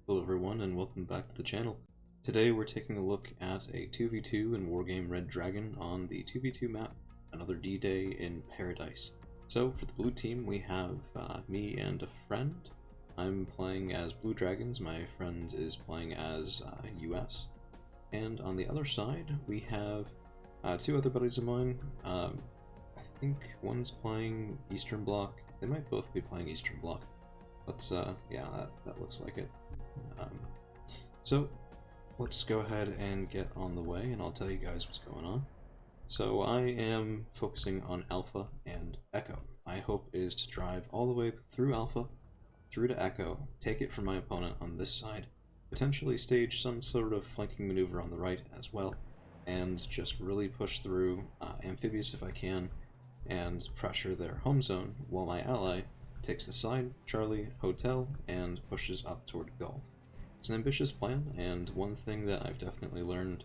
Hello everyone and welcome back to the channel. Today we're taking a look at a 2v2 in Wargame Red Dragon on the 2v2 map, another D-Day in Paradise. So for the blue team we have me and a friend. I'm playing as Blue Dragons, my friend is playing as US. And on the other side we have two other buddies of mine. I think one's playing Eastern Bloc, they might both be playing Eastern Bloc. But yeah, that looks like it. So let's go ahead and get on the way and I'll tell you guys what's going on. So I am focusing on Alpha and Echo. My hope is to drive all the way through Alpha, through to Echo, take it from my opponent on this side, potentially stage some sort of flanking maneuver on the right as well, and just really push through Amphibious if I can, and pressure their home zone while my ally takes the side, Charlie, Hotel, and pushes up toward Gulf. It's an ambitious plan, and one thing that I've definitely learned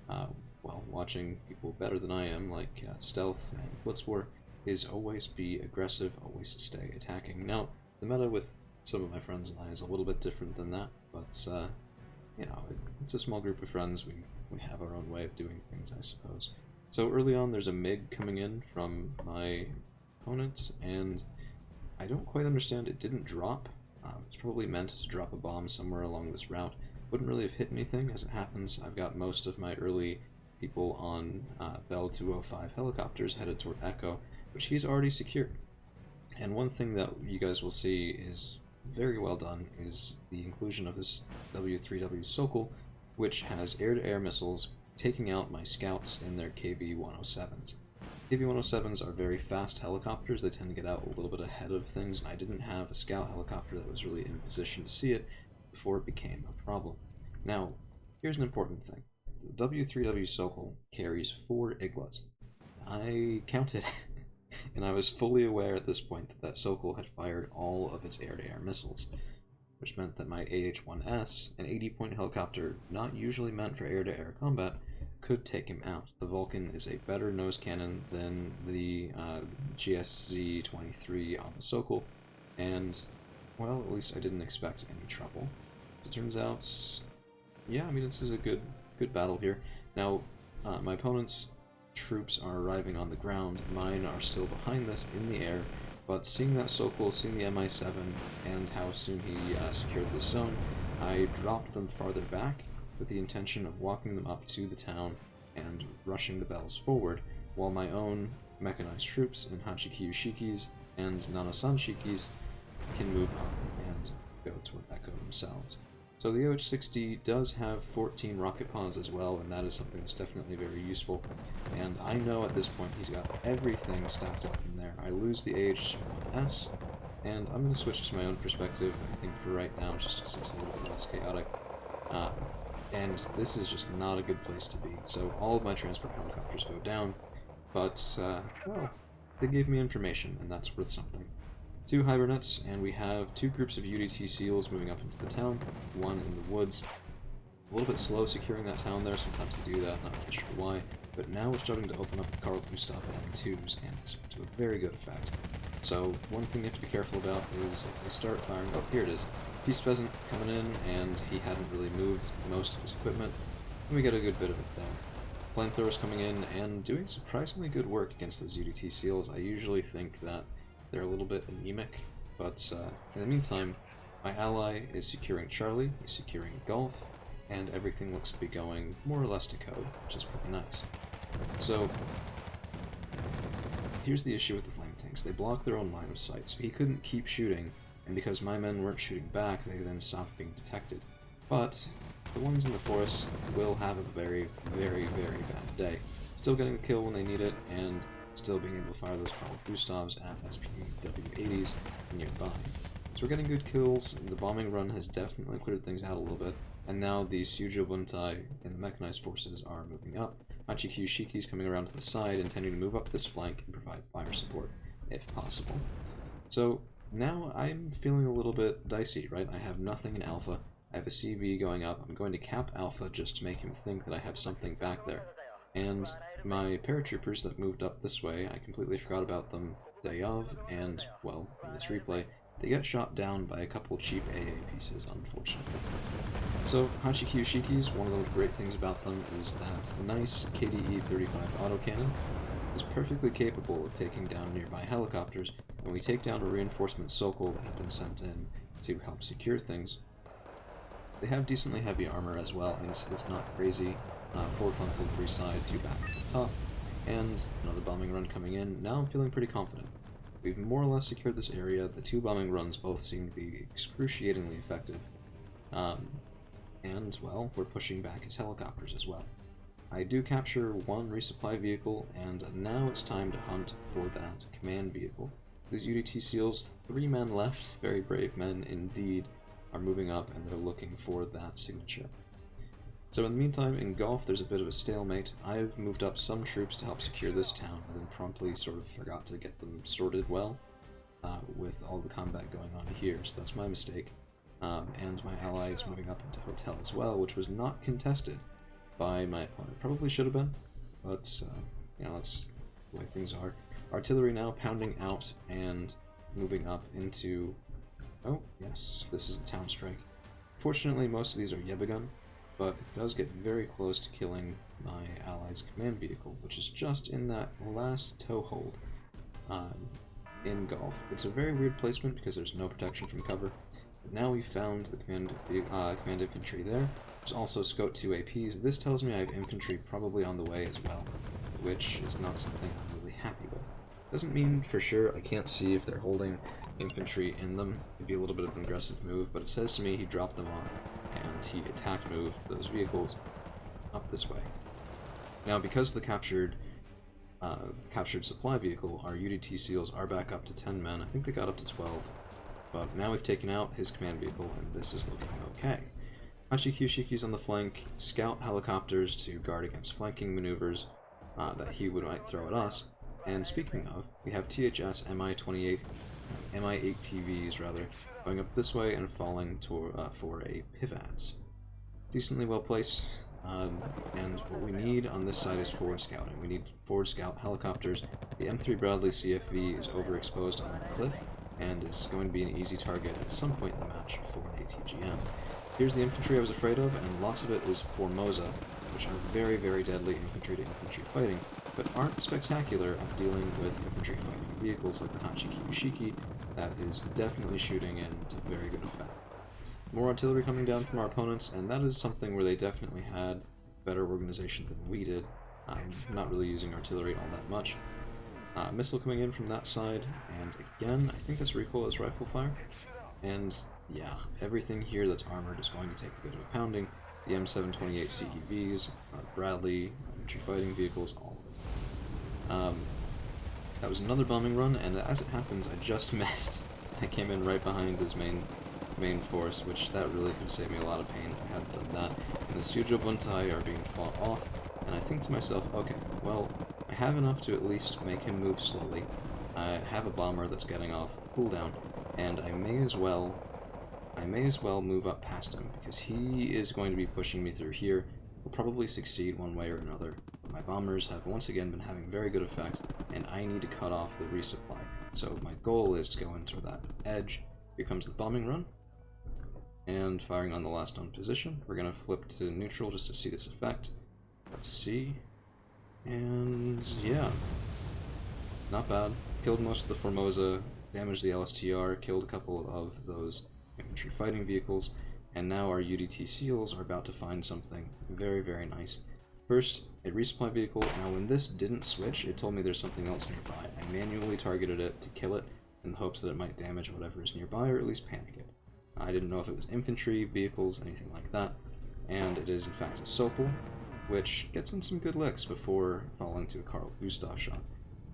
while watching people better than I am, like Stealth and Blitzwar, is always be aggressive, always stay attacking. Now, the meta with some of my friends and I is a little bit different than that, but you know, it's a small group of friends, we have our own way of doing things, I suppose. So early on there's a MiG coming in from my opponent, and I don't quite understand, it didn't drop. It's probably meant to drop a bomb somewhere along this route. Wouldn't really have hit anything, as it happens. I've got most of my early people on Bell 205 helicopters headed toward Echo, which he's already secured. And one thing that you guys will see is very well done is the inclusion of this W3W Sokol, which has air-to-air missiles taking out my scouts in their KV-107s. KV-107s are very fast helicopters, they tend to get out a little bit ahead of things, and I didn't have a scout helicopter that was really in position to see it before it became a problem. Now, here's an important thing. The W3W Sokol carries 4 Iglas. I counted, and I was fully aware at this point that that Sokol had fired all of its air-to-air missiles, which meant that my AH-1S, an 80-point helicopter not usually meant for air-to-air combat, could take him out. The Vulcan is a better nose cannon than the GSZ-23 on the Sokol, and, well, at least I didn't expect any trouble. As it turns out, yeah, I mean, this is a good battle here. Now, my opponent's troops are arriving on the ground, mine are still behind this in the air, but seeing that Sokol, seeing the Mi-7, and how soon he secured this zone, I dropped them farther back, with the intention of walking them up to the town and rushing the bells forward, while my own mechanized troops in Hachikiyu Shikis and Nanasan Shikis can move up and go toward Echo themselves. So the OH-60 does have 14 rocket pods as well, and that is something that's definitely very useful. And I know at this point he's got everything stacked up in there. I lose the AH-1S, and I'm going to switch to my own perspective, I think for right now, just because it's a little bit less chaotic. And this is just not a good place to be. So all of my transport helicopters go down, but, well, they gave me information, and that's worth something. 2 Hibernets, and we have 2 groups of UDT SEALs moving up into the town, one in the woods. A little bit slow securing that town there, sometimes they do that, not really sure why, but now we're starting to open up the Carl Gustav M2s, and it's to a very good effect. So one thing you have to be careful about is if they start firing, oh, here it is. Peace Pheasant coming in, and he hadn't really moved most of his equipment, and we get a good bit of it there. Flamethrowers coming in and doing surprisingly good work against those UDT SEALs. I usually think that they're a little bit anemic, but in the meantime, my ally is securing Charlie, he's securing Gulf, and everything looks to be going more or less to code, which is pretty nice. So, here's the issue with the flame tanks. They block their own line of sight, so he couldn't keep shooting, and because my men weren't shooting back, they then stopped being detected. But the ones in the forest will have a very, very, very bad day. Still getting a kill when they need it, and still being able to fire those Carl Gustavs at SPW-80s nearby. So we're getting good kills, and the bombing run has definitely cleared things out a little bit, and now the Sujo Buntai and the mechanized forces are moving up. Hachikiyu Shikis coming around to the side, intending to move up this flank and provide fire support, if possible. So now I'm feeling a little bit dicey, right? I have nothing in Alpha, I have a CB going up, I'm going to cap Alpha just to make him think that I have something back there. And my paratroopers that moved up this way, I completely forgot about them day of, and, well, in this replay, they get shot down by a couple cheap AA pieces, unfortunately. So, Hachikyu Shikis, one of the great things about them is that nice KDE-35 autocannon is perfectly capable of taking down nearby helicopters. When we take down a reinforcement Sokol that had been sent in to help secure things, they have decently heavy armor as well. I mean, it's not crazy. Forward frontal, 3 side, 2 back at the top, and another bombing run coming in. Now I'm feeling pretty confident. We've more or less secured this area. The 2 bombing runs both seem to be excruciatingly effective. And, well, we're pushing back his helicopters as well. I do capture 1 resupply vehicle, and now it's time to hunt for that command vehicle. These UDT SEALs, 3 men left, very brave men indeed, are moving up and they're looking for that signature. So in the meantime, in Gulf, there's a bit of a stalemate. I've moved up some troops to help secure this town, and then promptly sort of forgot to get them sorted well with all the combat going on here, so that's my mistake. And my ally is moving up into Hotel as well, which was not contested by my opponent. Probably should have been, but you know, that's the way things are. Artillery now pounding out and moving up into... Oh, yes, this is the town strike. Fortunately, most of these are Yebagun, but it does get very close to killing my ally's command vehicle, which is just in that last toehold in Gulf. It's a very weird placement because there's no protection from cover. But now we've found the command infantry there. There's also Scout 2 APs. This tells me I have infantry probably on the way as well, which is not something I'm really happy with. Doesn't mean for sure. I can't see if they're holding infantry in them. It'd be a little bit of an aggressive move, but it says to me he dropped them off and he attack moved those vehicles up this way. Now, because the captured supply vehicle, our UDT SEALs are back up to 10 men. I think they got up to 12, but now we've taken out his command vehicle and this is looking okay. Hachikyu Shikis on the flank, scout helicopters to guard against flanking maneuvers that he might throw at us. And speaking of, we have THS Mi-28, Mi-8 TVs rather, going up this way and falling for a Pivats. Decently well placed, and what we need on this side is forward scouting. We need forward scout helicopters. The M3 Bradley CFV is overexposed on that cliff, and is going to be an easy target at some point in the match for an ATGM. Here's the infantry I was afraid of, and lots of it is Formosa, which are very, very deadly infantry to infantry fighting, but aren't spectacular at dealing with infantry fighting vehicles like the Hachikyu Shiki. That is definitely shooting into very good effect. More artillery coming down from our opponents, and that is something where they definitely had better organization than we did. Not really using artillery all that much. Missile coming in from that side, and again, I think that's recoil as rifle fire. And yeah, everything here that's armored is going to take a bit of a pounding. The M728 CEVs, Bradley, infantry fighting vehicles, all of it. That was another bombing run, and as it happens, I just missed. I came in right behind his main force, which that really could save me a lot of pain if I hadn't done that. And the Sujo Buntai are being fought off, and I think to myself, okay, well, I have enough to at least make him move slowly. I have a bomber that's getting off cooldown, and I may as well move up past him, because he is going to be pushing me through here. Will probably succeed one way or another. My bombers have once again been having very good effect, and I need to cut off the resupply. So my goal is to go into that edge. Here comes the bombing run, and firing on the last known position. We're going to flip to neutral just to see this effect. Let's see. And yeah, not bad. Killed most of the Formosa, damaged the LSTR, killed a couple of those infantry fighting vehicles, and now our UDT SEALs are about to find something very, very nice. First, a resupply vehicle. Now when this didn't switch, it told me there's something else nearby. I manually targeted it to kill it in the hopes that it might damage whatever is nearby, or at least panic it. I didn't know if it was infantry, vehicles, anything like that, and it is in fact a Sopel, which gets in some good licks before falling to a Carl Gustav shot.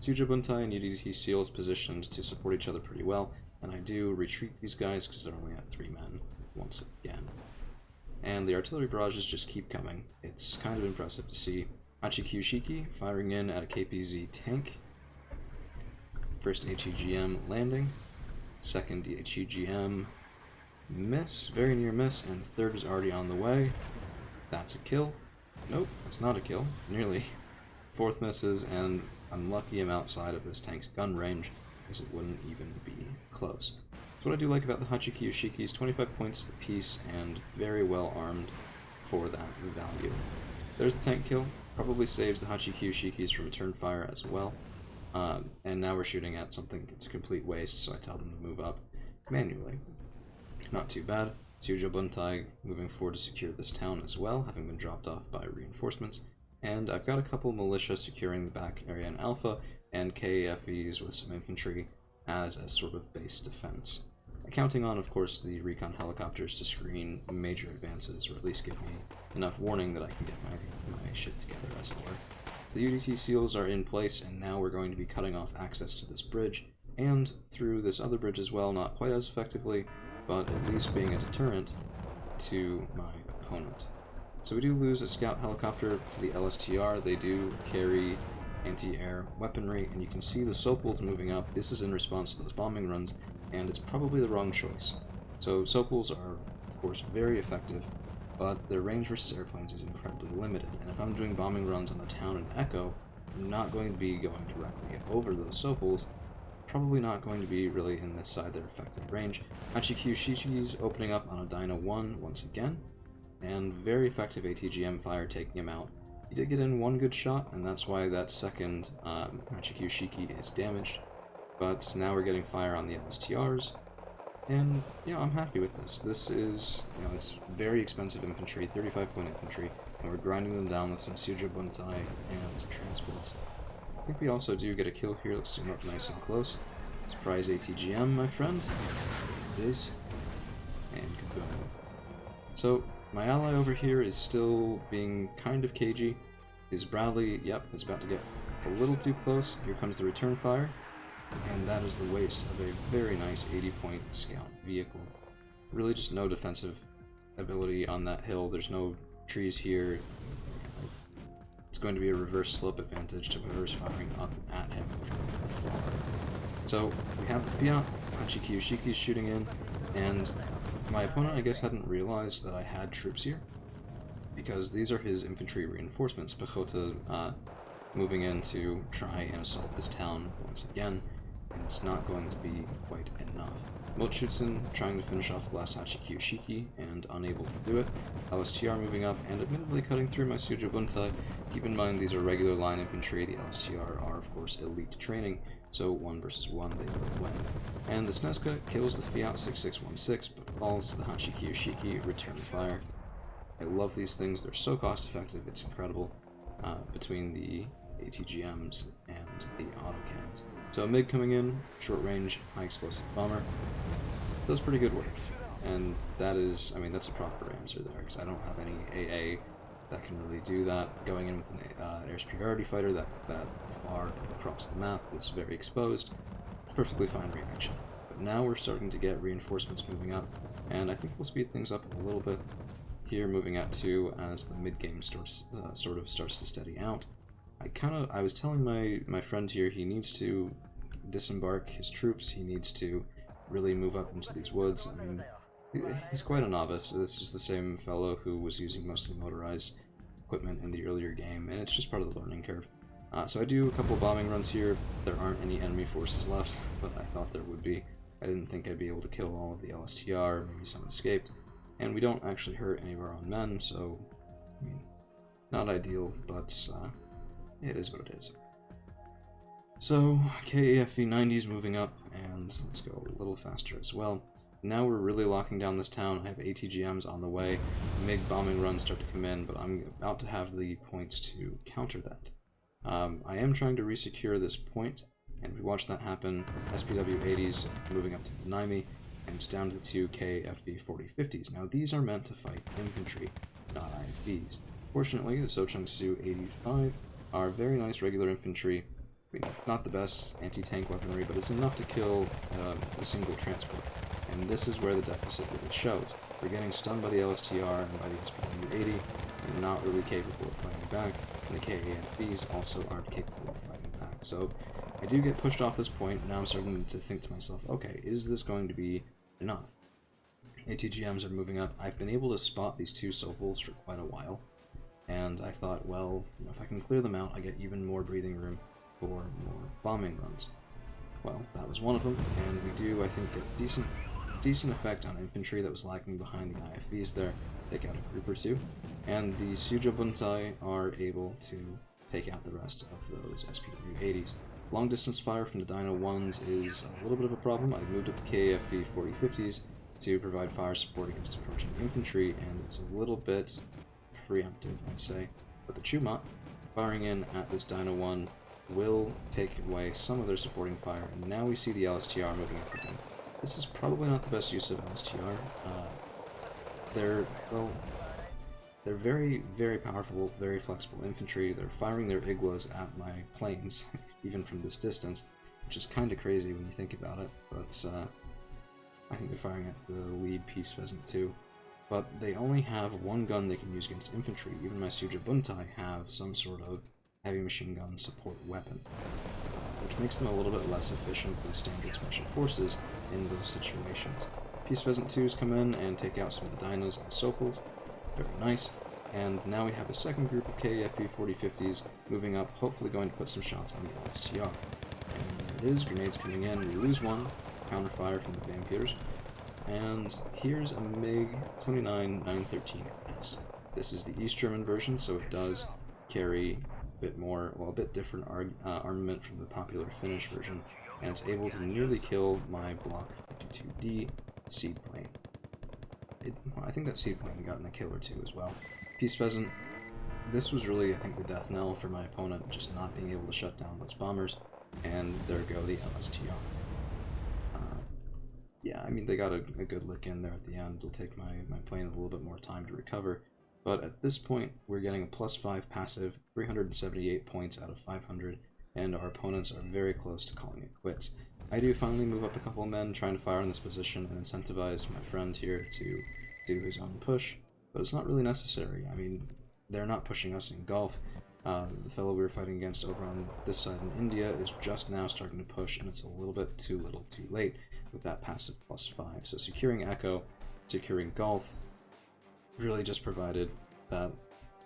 Sujo Buntai and UDT SEALs positioned to support each other pretty well, and I do retreat these guys because they're only at 3 men once again. And the artillery barrages just keep coming. It's kind of impressive to see. Hachikyu Shiki firing in at a KPZ tank. First HEGM landing. Second HEGM miss, very near miss, and the third is already on the way. That's a kill. Nope, that's not a kill. Nearly. Fourth misses, and I'm lucky I'm outside of this tank's gun range, because it wouldn't even be close. So what I do like about the Hachiki Yoshiki is 25 points apiece and very well armed for that value. There's the tank kill. Probably saves the Hachiki Yoshikis from return fire as well. And now we're shooting at something that's a complete waste, so I tell them to move up manually. Not too bad. Tsujo Buntai moving forward to secure this town as well, having been dropped off by reinforcements. And I've got a couple militia securing the back area in Alpha, and KAFEs with some infantry as a sort of base defense. Counting on, of course, the recon helicopters to screen major advances, or at least give me enough warning that I can get my shit together, as it were. So the UDT seals are in place, and now we're going to be cutting off access to this bridge, and through this other bridge as well, not quite as effectively, but at least being a deterrent to my opponent. So we do lose a scout helicopter to the LSTR. They do carry anti-air weaponry, and you can see the Sopals moving up. This is in response to those bombing runs, and it's probably the wrong choice. So Sopals are, of course, very effective, but their range versus airplanes is incredibly limited, and if I'm doing bombing runs on the town in Echo, I'm not going to be going directly over those Sopals, probably not going to be really in this side their effective range. Hachiki Yoshiki's opening up on a Dyna 1 once again, and very effective ATGM fire taking him out. He did get in one good shot, and that's why that second Hachiki Yoshiki is damaged. But now we're getting fire on the LSTRs, and I'm happy with this. This is, it's very expensive infantry, 35-point infantry, and we're grinding them down with some Tsujo Buntai and transports. I think we also do get a kill here. Let's zoom up nice and close. Surprise ATGM, my friend. It is. And goodbye. So, my ally over here is still being kind of cagey. His Bradley, is about to get a little too close. Here comes the return fire. And that is the waste of a very nice 80-point scout vehicle. Really just no defensive ability on that hill. There's no trees here. It's going to be a reverse slope advantage to whoever's firing up at him from far. So we have the Fiat, Hachiki Yoshiki's shooting in, and my opponent, I guess, hadn't realized that I had troops here, because these are his infantry reinforcements. Pechota moving in to try and assault this town once again, and it's not going to be quite enough. Mochutsen trying to finish off the last Hachiki Yoshiki and unable to do it. LSTR moving up and admittedly cutting through my Tsujo Buntai. Keep in mind these are regular line infantry. The LSTR are of course elite training, so 1 versus 1 they will win. And the Sneska kills the Fiat 6616 but falls to the Hachiki Yoshiki return fire. I love these things, they're so cost effective, it's incredible, between the ATGMs and the autocannons. So MiG coming in, short range, high explosive bomber, does pretty good work. And that is, that's a proper answer there, because I don't have any AA that can really do that. Going in with an air superiority fighter that far across the map is very exposed, perfectly fine reaction. But now we're starting to get reinforcements moving up, and I think we'll speed things up a little bit here, moving at 2 as the mid-game sort of starts to steady out. I was telling my friend here he needs to disembark his troops, he needs to really move up into these woods. He's quite a novice. This is the same fellow who was using mostly motorized equipment in the earlier game, and it's just part of the learning curve. So I do a couple of bombing runs here. There aren't any enemy forces left, but I thought there would be. I didn't think I'd be able to kill all of the LSTR, maybe some escaped. And we don't actually hurt any of our own men, so, not ideal, but it is what it is. So, KAFE 90 is moving up, and let's go a little faster as well. Now we're really locking down this town. I have ATGMs on the way. MiG bombing runs start to come in, but I'm about to have the points to counter that. I am trying to resecure this point, and we watch that happen. SPW 80s moving up to deny me, and it's down to the 2 KFV 4050s. Now these are meant to fight infantry, not IFVs. Fortunately, the Sochung-Su 85 are very nice regular infantry. Not the best anti-tank weaponry, but it's enough to kill a single transport. And this is where the deficit really shows. We're getting stunned by the LSTR and by the SPW 80, and not really capable of fighting back, and the KAFVs also aren't capable of fighting back. So I do get pushed off this point, and now I'm starting to think to myself, okay, is this going to be enough? ATGMs are moving up. I've been able to spot these 2 Sopals for quite a while, and I thought, well, if I can clear them out, I get even more breathing room for more bombing runs. Well, that was one of them, and we do, I think, a decent decent effect on infantry that was lagging behind the IFVs there, take out a group or two, and the Sujo Buntai are able to take out the rest of those SPW-80s. Long distance fire from the Dino 1s is a little bit of a problem. I've moved up the KFV 4050s to provide fire support against approaching infantry, and it's a little bit preemptive, I'd say. But the Chumat, firing in at this Dino 1, will take away some of their supporting fire, and now we see the LSTR moving up again. This is probably not the best use of LSTR. They're very, very powerful, very flexible infantry. They're firing their Iglas at my planes, even from this distance, which is kind of crazy when you think about it, but I think they're firing at the lead Peace Pheasant too. But they only have one gun they can use against infantry. Even my Sujo Buntai have some sort of heavy machine gun support weapon, which makes them a little bit less efficient than standard special forces in those situations. Peace Pheasant 2s come in and take out some of the Dinos and Sokals. Very nice. And now we have the second group of KFV 4050s moving up, hopefully going to put some shots on the LSTR. And there it is, grenades coming in, we lose one, counterfire from the Vampires. And here's a MiG-29-913S. This is the East German version, so it does carry a bit more, well, a bit different armament from the popular Finnish version, and it's able to nearly kill my Block 52D seaplane. Well, I think that seaplane got in a kill or two as well. Peace Pheasant, this was really, I think, the death knell for my opponent, just not being able to shut down those bombers, and there go the LSTR. Yeah, I mean, they got a good lick in there at the end. It'll take my plane a little bit more time to recover, but at this point, we're getting a +5 passive, 378 points out of 500, and our opponents are very close to calling it quits. I do finally move up a couple of men, trying to fire in this position and incentivize my friend here to do his own push, but it's not really necessary. I mean, they're not pushing us in Gulf. The fellow we were fighting against over on this side in India is just now starting to push, and it's a little bit too little too late with that passive +5. So securing Echo, securing Gulf, really just provided that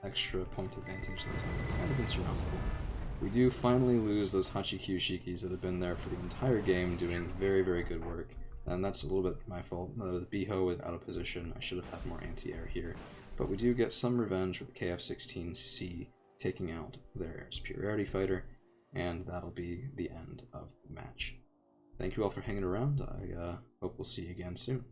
extra point advantage that was kind of insurmountable. We do finally lose those Hachi-Q Shikis that have been there for the entire game, doing very, very good work. And that's a little bit my fault. The Biho is out of position. I should have had more anti-air here. But we do get some revenge with the KF-16C taking out their air superiority fighter, and that'll be the end of the match. Thank you all for hanging around. I hope we'll see you again soon.